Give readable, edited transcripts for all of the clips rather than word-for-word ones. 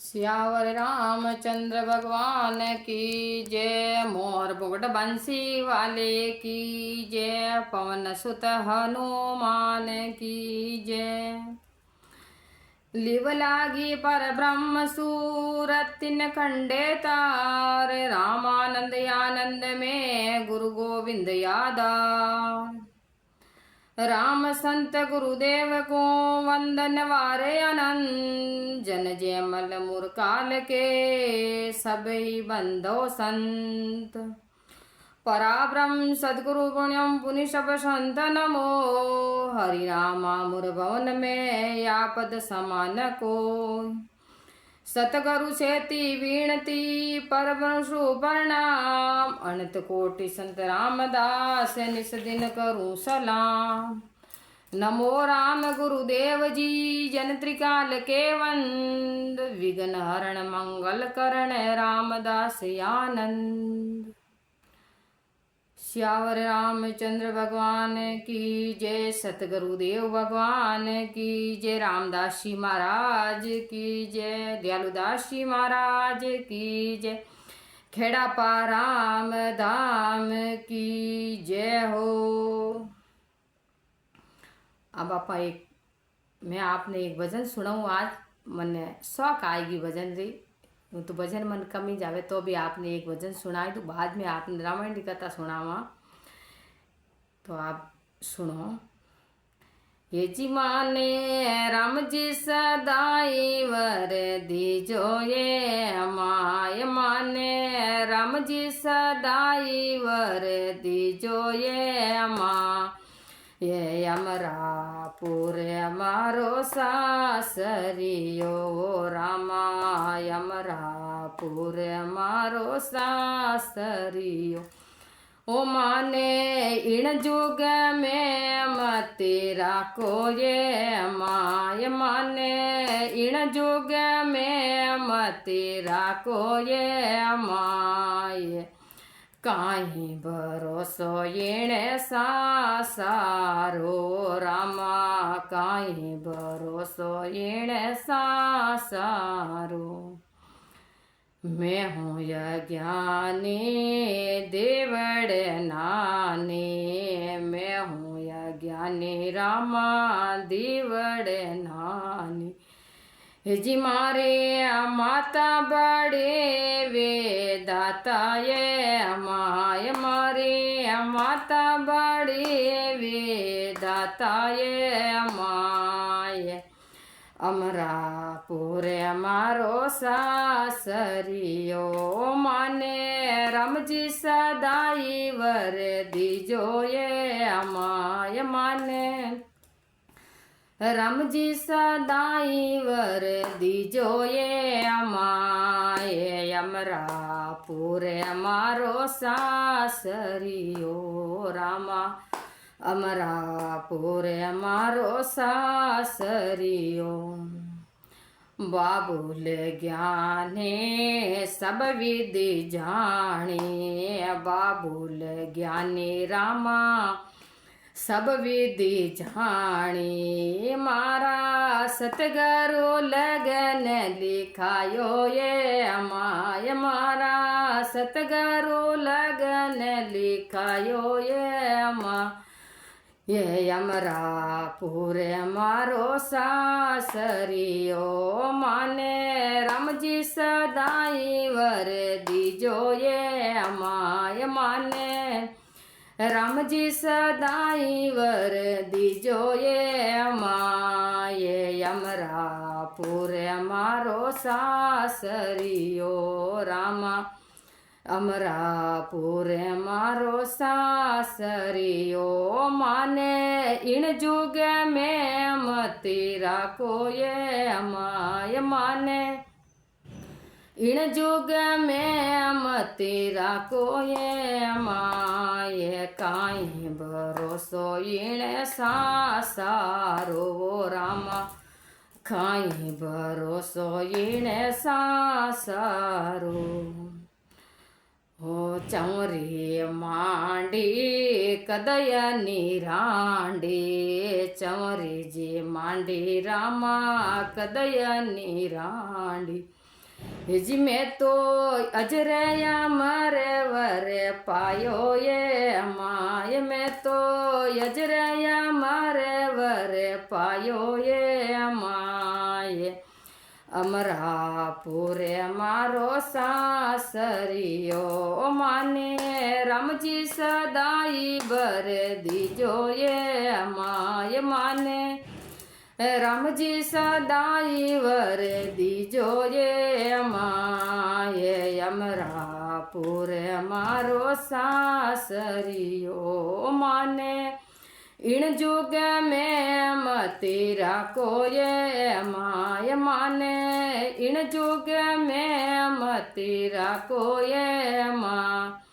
सियावर रामचंद्र भगवान की जय। मोर मुकुट बंसी वाले की जय। पवन सुत हनुमान की जय। लिव लागी पर ब्रह्म सूरत तीन खंडे तार। रामानंद आनंद में गुरु गोविंद यादव। राम संत गुरुदेव को वंदन वारे अनंत। जन जयमल मुरकाल के सबई बंदो संत। पराब्रह्म सदगुरु पुण्यम पुनि सब संत नमो। हरि रामा मुर भवन में या पद समान को। सतगुरु सेति विनती परमशु प्रणाम। अनंत कोटि संत रामदास निस दिन करूं सलाम। नमो राम गुरुदेव जी जन त्रिकाल के वंद। विघ्न हरण मंगल करण रामदास आनंद। श्यावर रामचंद्र भगवान की जय। सतगुरुदेव भगवान की जय। रामदास जी महाराज की जय। दयालुदास जी महाराज की जय। खेड़ा पा राम धाम की जय हो। अब मैं आपने एक भजन सुनाऊँ आज। मन शौक आएगी भजन री तो भजन मन कम ही जावे तो भी आपने एक भजन सुनाई तो बाद में आपने रामायण की कथा सुनावा तो आप सुनो। ये जी माने राम जी सदाई वर दीजो ये माय माने राम जी सदाई वर दीजो ये माँ। ये अमरापुर अमारो सासरियो रामा। अमरापुर अमारो सासरियो ओ माने इन जुग में मतेरा को ये माय माने इन जुग में मतेरा को ये माय। काहीं भरोसो येणे सासारो रामा। काहीं भरोसो येणे सासारो। मैं हूँ यज्ञानी देवड़ नानी। मैं हूँ यज्ञानी रामा देवड़ नानी। जी मारे माता बड़े वेदाता ये माय मारे माता बड़े वेदाता ये माय। अमरापुर अमारो सासरियो माने राम जी सदाई वर दीजो ये अमाय माने राम जी सदाई वर दीजो ये अमाय। अमरापुर अमारो सासरियो रामा। अमरापुर अमारो सासरियो। बाबुल ज्ञाने सब विधि जाने। बाबुल ज्ञानी रामा सब विधि जानी। मारा सतगुरु लगन लिखायो ये अमाय। मारा सतगुरु लगन लिखायो ये अमा। ये अमरापुर अमारो सासरियो माने राम जी सदाई वर दीजो ये अमाय माने राम जी सदाई वर दीजो ये माये। अमरापुर अमारो सासरियो रामा। अमरापुर अमारो सासरियो माने इन जुग में मतेरा को ये अमाय माने इन जुग में मतेरा को ये माय। काहीं भरोसो इन सासारो रामा। काहीं भरोसो इन सासारो। हो चौरी मांडी कदय निरांडी। चौरी जी मांडी रामा कदय निरांडी। हिजी में तो अजरया मरे वरे पायो ये माय में तो अजरया मरे वरे पायो ये माय अमरापुरे मारो सासरियो माने रामजी सदाई बर दीजो ये माय माने रामजी सदाई वर दीजो ये माये अमरापुर मारो सासरियो माने इन जुग में मतीरा को ये माय माने इन जुग में मतीरा को ये माँ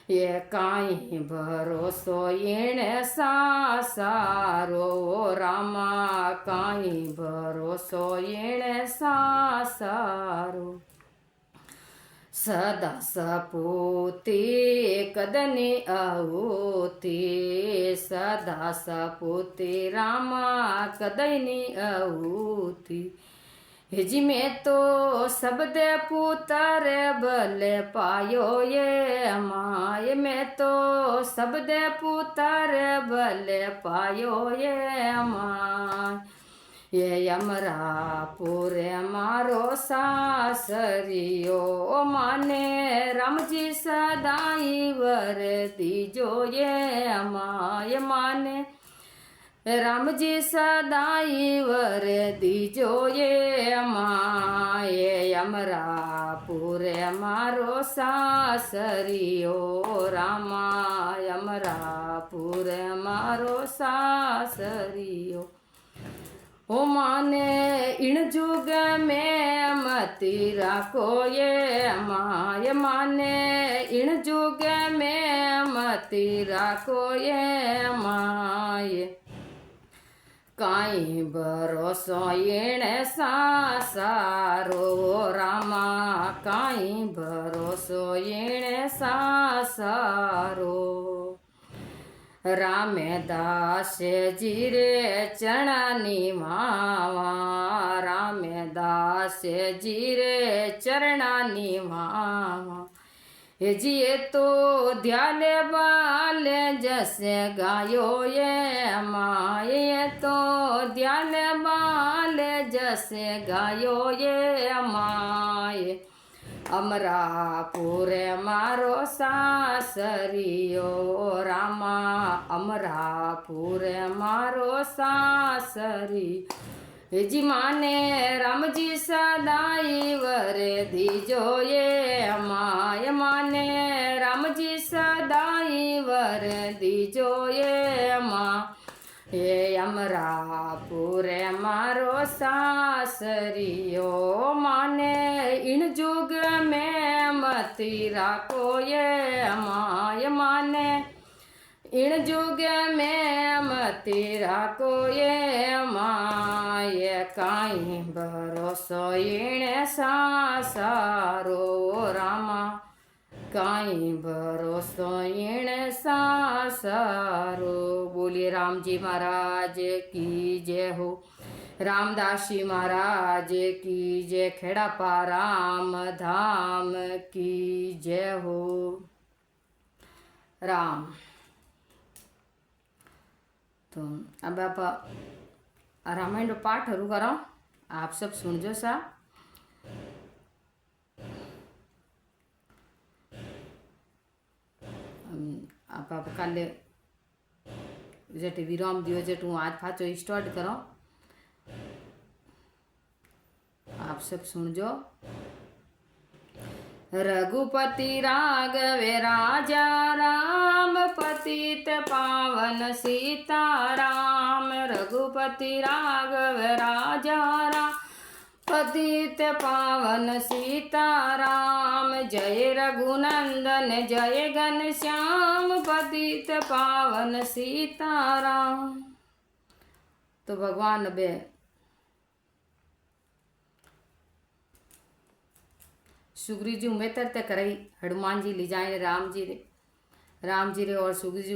ये काई भरोसो येणे सासारो रामा काई भरोसो येणे सासारो सदा सपूती कदनी अवूती सदा सपूती रामा कदनी अवूती हिजी में तो सबदे पुतर बले पायो ये माय में तो सबदे पुतर बले पायो ये माय ये अमरापुर मारो सासरियो माने रामजी सदाई वर दीजो ये माय माने रामजी सदाई वर दीजो ये माये अमरापुर मारो सासरियो रामा अमरापुर मारो सासरियो ओ माने इन जुग में मतीरा को ये माय माने इन जुग में मतीरा को ये माय काई भरोसो येणे सासारो रामा काई भरोसो येणे सासारो रामदास जी रे चरणानी मावा रामदास जी रे चरणानी मावा जिए तो ध्याले बाले जैसे गायो ये माए तो ध्याले बाले जैसे गायो ये माए अमरापुर मारो सासरियो रामा अमरापुर मारो सासरी जी माने रामजी सदाई वर दीजो ये माय माने रामजी सदाई वर दीजो ये माँ ये अमरापुर मारो सासरियो माने इन जुग में मतीरा को ये माय माने इन जुग में मतीरा को ये माय काई भरोसो येणे सासारो रामा काई भरोसो येणे सासारो। बोलिए राम जी महाराज की जय हो, रामदास जी महाराज की जय, खेड़ापा राम धाम की जय हो। राम तो अब आप रामायण पाठ शुरू करो, आप सब सुनजो सा। आप कल जेटे विराम दियो जेटू आज पाचो स्टार्ट करो, आप सब सुनजो। रघुपति राघव राजा राम पतित पावन सीताराम। रघुपति राघव राजा राम पतित पावन सीताराम। जय रघुनंदन जय घनश्याम पतित पावन सीताराम। तो भगवान बे सुग्रीव जी मित्रता कराई, हनुमान जी ले जाए राम जी रे और सुग्रीव जी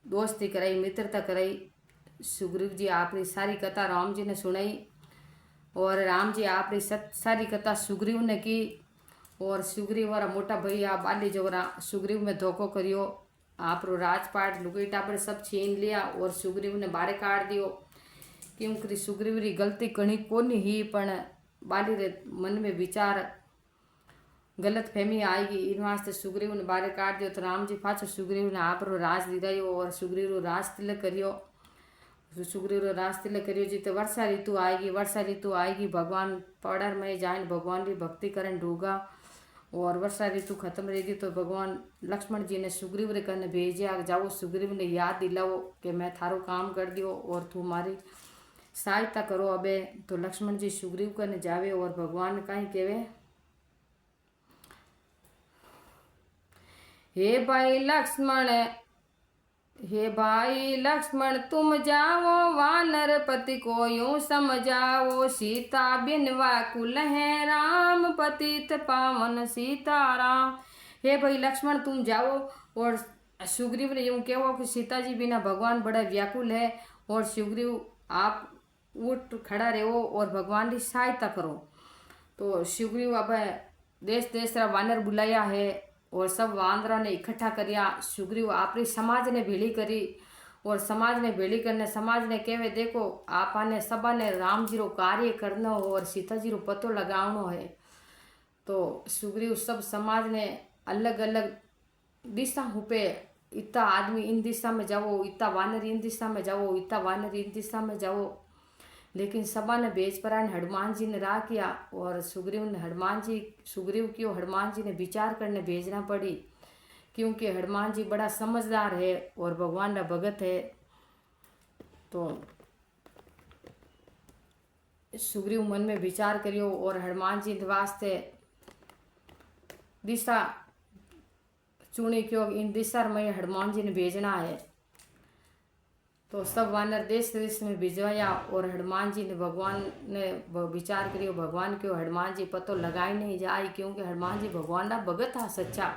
दोस्ती कराई, मित्रता कराई। सुग्रीव जी आपकी सारी कथा राम जी ने सुनाई। और राम जी आपरी सारी कथा सुग्रीव ने की। और सुग्रीव वाला मोटा भैया बाली जो सुग्रीव में धोखो करियो, आप राजपाट लुगई टापड़ सब छीन लिया और सुग्रीव ने बारे काट दियो। क्योंकि सुग्रीव री गलती कणी कोनी ही, पण बाली रे मन में विचार गलत फहमी आएगी, इन वास्ते सुग्रीव ने बारे काट दियो। तो राम जी पाछो सुग्रीव ने आप राज दिलायो और सुग्रीव रो राज तिलक करियो। सुग्रीव रो राज तिलक करियो जी। तो वर्षा ऋतु आएगी, वर्षा ऋतु आएगी, भगवान पौड़र में जाए भगवान की भक्ति करन डूगा। और वर्षा ऋतु खत्म रहेगी तो भगवान लक्ष्मण जी ने सुग्रीव रे कने भेजा, जाओ सुग्रीव ने याद दिलाओ कि मैं थारो काम कर दियो और तू मारी सहायता करो अबे। तो लक्ष्मण जी सुग्रीव कने जावे और भगवान कहीं कहवे, हे भाई लक्ष्मण, हे भाई लक्ष्मण तुम जाओ वानर पति को यूं समझाओ, सीता बिन व्याकुल है राम पतित पावन सीताराम। हे भाई लक्ष्मण तुम जाओ और सुग्रीव ने यूं कहो कि सीता जी बिना भगवान बड़ा व्याकुल है, और सुग्रीव आप उठ खड़ा रहो और भगवान की सहायता करो। तो सुग्रीव अब देश देश रा वानर बुलाया है और सब वानरा ने इकट्ठा करिया। सुग्रीव आपरी समाज ने भेड़ी करी और समाज ने भेड़ी करने समाज ने कहवे, देखो आपने सबा ने राम जी रो कार्य करना हो और सीता जी रो पतो लगावनो है। तो सुग्रीव सब समाज ने अलग अलग दिशा हुपे, इतना आदमी इन दिशा में जाओ, इतना वानर इन दिशा में जाओ, इतना वानर इन दिशा में जाओ। लेकिन सबा ने भेज परान हनुमान जी ने राह किया और सुग्रीव ने सुग्रीव की हनुमान जी ने विचार करने भेजना पड़ी, क्योंकि हनुमान जी बड़ा समझदार है और भगवान का भगत है। तो सुग्रीव मन में विचार करियो और हनुमान जी वास्ते दिशा चुनी क्यों इन दिशा में हनुमान जी ने भेजना है। तो सब वानर देश देश में भिजवाया और हनुमान जी ने भगवान ने विचार करियो, भगवान क्यों हनुमान जी पतो लगाई नहीं जाए, क्योंकि हनुमान जी भगवान का भगत था सच्चा।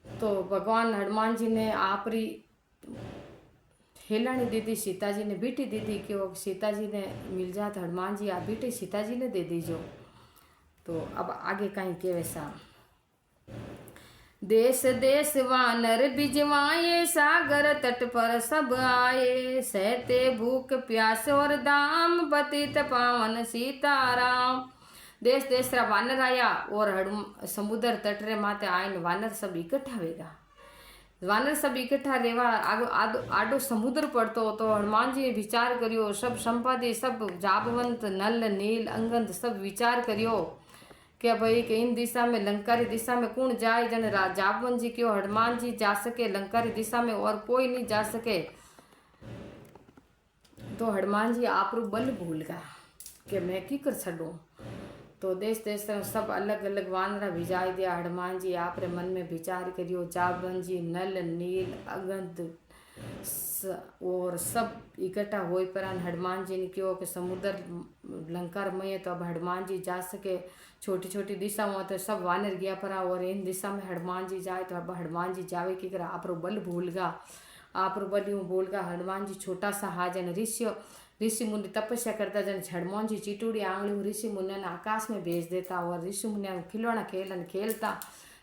तो भगवान हनुमान जी ने आपरी हेलानी दीदी सीता जी ने बेटी दीदी क्यों सीता जी ने मिल जात हनुमान जी आप बेटी सीता जी ने दे दीजो। तो अब आगे कहीं के वैसा देश देश वानर बिजवाए, सागर तट पर सब आए, सहते भूख प्यास और दाम पतित पावन सीताराम। देश देश रा वानर आया और समुद्र तट रे माते आयन वानर सब इकट्ठा वेगा। वानर सब इकट्ठा रेवा आडो समुद्र पड़तो। तो हनुमान जी विचार करियो, सब संपादी सब जाबवंत नल नील अंगद सब विचार करियो क्या भाई कि इन दिशा में लंकारी दिशा में कौन जाए। जन जाबवन जी क्यों हनुमान जी जा सके लंकारी दिशा में और कोई नहीं जा सके। तो हनुमान जी आप रू बल भूल गया कि मैं की कर छड़ू। तो देश देश सब अलग अलग वानरा भिजाई दिया। हनुमान जी आप रे मन में विचार करियो, जाबवन जी नल नील अगंत और सब इकट्ठा हो पर हनुमान जी ने क्यों कि समुद्र लंका में तो अब हनुमान जी जा सके। छोटी छोटी दिशा में तो सब वानर गया परा और इन दिशा में हनुमान जी जाए तो अब हनुमान जी जावे की करा आप रो बल भूलगा, आप रो बल यूँ भूलगा। हनुमान जी छोटा सा हाजन ऋषि मुनि तपस्या करता जन हनुमान जी चिटूड़ी आंगली ऋषि मुनि ने आकाश में भेज देता और ऋषि मुनि खिलौना खेलता।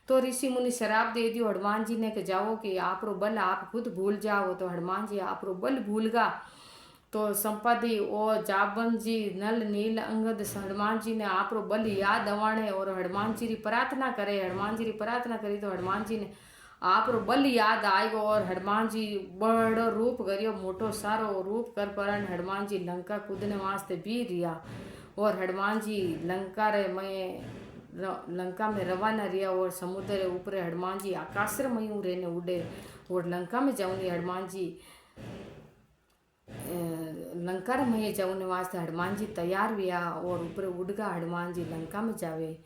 तो ऋषि मुनि शराब दे दियो हनुमान जी ने कि जाओ कि आप रो बल आप खुद भूल जाओ। तो हनुमान जी आप रो बल भूलगा। तो संपादी और जाबन जी नल नील अंगद हनुमान जी ने आप रो बल याद अवाणे और हनुमान जी री प्रार्थना करे। हनुमान जी री प्रार्थना करी तो हनुमान जी ने आप रो बल याद आएगो और हनुमान जी बड़ो रूप करियो, मोटो सारो रूप कर पर हनुमान जी लंका कूदने वास्ते भी रिया और हनुमान जी लंका में रवाना रिया और समुद्र ऊपर हनुमान जी आकाश में रहने उड़े और लंका में जाऊनी हनुमान जी लंका में जाने वास्ते हनुमान जी तैयार हुआ और ऊपर उड़गा हनुमान जी लंका में जावे।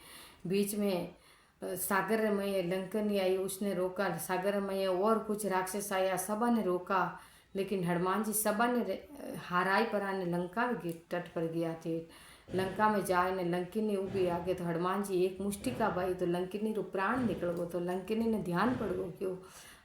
बीच में सागर में लंकनी आई उसने रोका, सागर में और कुछ राक्षस आया सबा ने रोका, लेकिन हनुमान जी सबा ने हाराई पर आने लंका के तट पर गया थे। लंका में जाए ने लंकिनी उभी आगे तो हनुमान जी एक मुष्टि का भाई तो लंकिनी रो प्राण निकल गो। तो लंकिनी ने ध्यान पड़ गो क्यों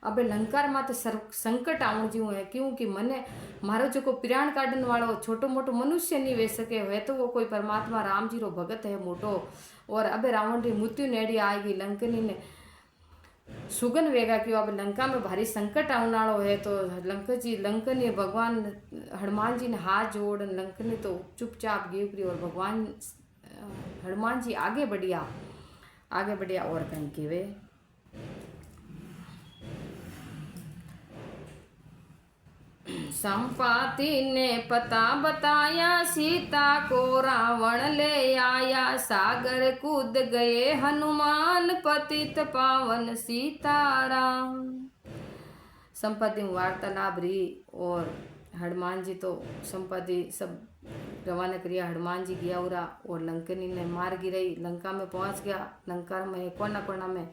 अब लंकार माते संकट आवण जेवुं है, क्योंकि मने मारो जो प्राण काढन वालो छोटो मोटो मनुष्य नहीं वे सके है, तो वो कोई परमात्मा राम जी रो भगत है मोटो। और अब रावण री मृत्यु नेड़ी आएगी, लंकनी ने सुगन वेगा कि अब लंका में भारी संकट आने वालो है। तो लंकनी भगवान हनुमान जी ने हाथ जोड़, लंकनी तो चुपचाप गिवरी और भगवान हनुमान जी आगे बढ़िया और कहीं केवे संपाति ने पता बताया, सीता को रावण ले आया, सागर कूद गए हनुमान, पतित पावन सीताराम। संपत्ति वार्तालाप रही और हनुमान जी तो संपत्ति सब रवाना करिया। हनुमान जी गया उरा और लंकनी ने मार गिराई, लंका में पहुंच गया। लंका में कोना कोना में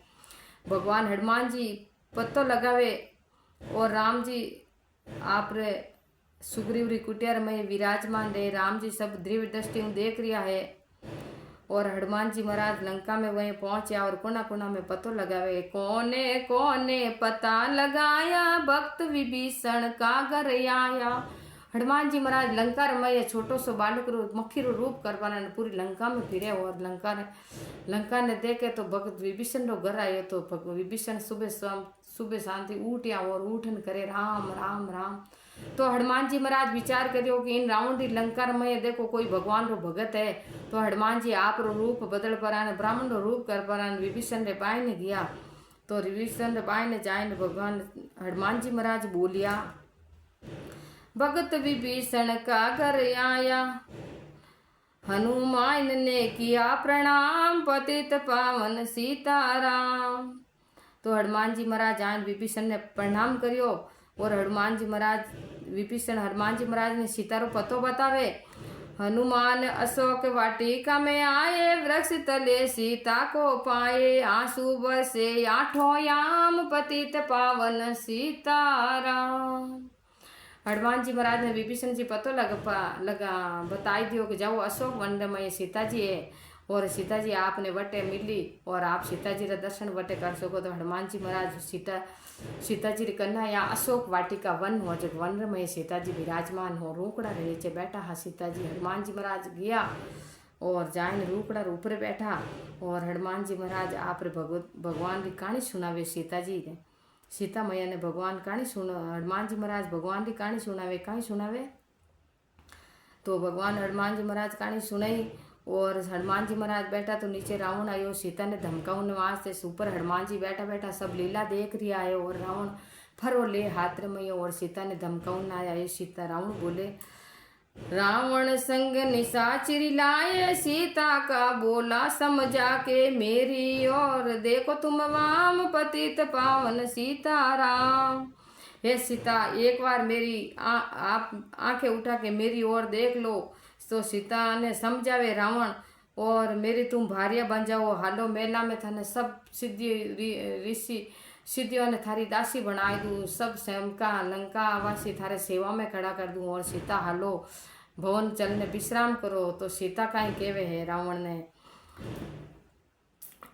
भगवान हनुमान जी पत्तो लगावे और राम जी आप रे सुग्रीव री कुटिया में विराजमान रहे। राम जी सब दृढ़ दृष्टि देख रिया है और हनुमान जी महाराज लंका में वहीं पहुंचा और कोना कोना में पतो लगावे। कोने कोने पता लगाया, भक्त विभीषण का घर आया। हनुमान जी महाराज लंका में छोटो सो बालक रो मक्खी रो रूप करवाना पूरी लंका में फिरे और लंका ने देखे तो भक्त विभीषण रो घर आयो। तो विभीषण सुबह शांति उठया और उठन करे राम राम राम। तो हनुमान जी महाराज विचार करियो कि इन रावण री लंका में देखो कोई भगवान रो भगत है। तो हनुमान जी आप रो रूप बदल पराने ब्राह्मण रो रूप कर पराने विभीषण रे पाए ने गया। तो विभीषण रे पाए ने जाए भगवान हनुमान जी महाराज बोलिया, भगत विभीषण का घर आया, हनुमान ने किया प्रणाम, पतित पावन सीताराम। तो हनुमान जी महाराज आए विभीषण ने प्रणाम करियो और हनुमान जी महाराज ने सीता रो पतो बतावे। हनुमान अशोक वाटिका में आए, वृक्ष तले सीता को पाए, आंसू बरसे आठों याम, पतित पावन सीताराम। हनुमान जी महाराज ने विभीषण जी पतो लगा बताई दियो कि जाओ अशोक वन में सीता जी है और सीता जी आपने वटे मिली और आप सीता जी रा दर्शन वटे कर सको। तो हनुमान जी महाराज सीता जी री कन्या यहाँ अशोक वाटिका वन हो, जो वन में सीता जी विराजमान हो, रोकड़ा रे नीचे बैठा हा सीता जी। हनुमान जी महाराज गया और जाइन रोकड़ा रे ऊपर बैठा और हनुमान जी महाराज आप भगवान की कहानी सुनावे सीता जी ने। सीता मैया ने भगवान कहानी हनुमान जी महाराज भगवान की कहानी सुनावे। कहानी सुनावे तो भगवान हनुमान जी महाराज कहानी सुनाई और हनुमान जी महाराज बैठा तो नीचे रावण आयो, सीता ने धमकाउन वास्ते ऊपर हनुमान जी बैठा बैठा सब लीला देख रिया है और रावण फरो ले हाथ में और सीता ने धमकाउन आया। सीता रावण बोले, रावण संग निशाचरी लाए, सीता का बोला समझा के मेरी और, देखो तुम वाम पतित पावन सीताराम। हे सीता एक बार मेरी आप आंखें उठा के मेरी ओर देख लो। तो सीता ने समझावे रावण और मेरी तुम भार्या बन जाओ, हालो मेला में थाने सब ऋषि सिद्धियों ने थारी दासी बनाई दूँ, सब सेवका लंका वासी थारे सेवा में खड़ा कर दूँ और सीता हालो भवन चलने विश्राम करो। तो सीता काई केवे है रावण ने,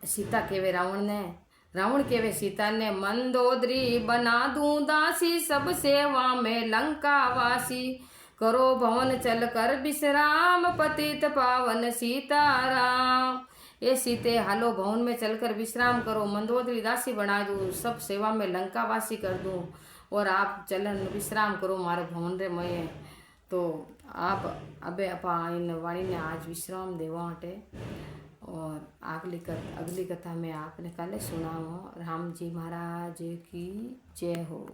सीता केवे रावण केवे सीता ने, मंदोदरी बना दूं दासी, सब सेवा में लंका वासी, करो भवन चल कर विश्राम, पतित पावन सीताराम। ये सीते हालो भवन में चलकर विश्राम करो, मंदोदरी दासी बना दूं, सब सेवा में लंका वासी कर दूं और आप चलन विश्राम करो मारे भवन रे मये। तो आप अबे अपा इन वाणी ने आज विश्राम देवा हटे और अगली कथा में आपने कल सुनाओ। राम जी महाराज की जय हो।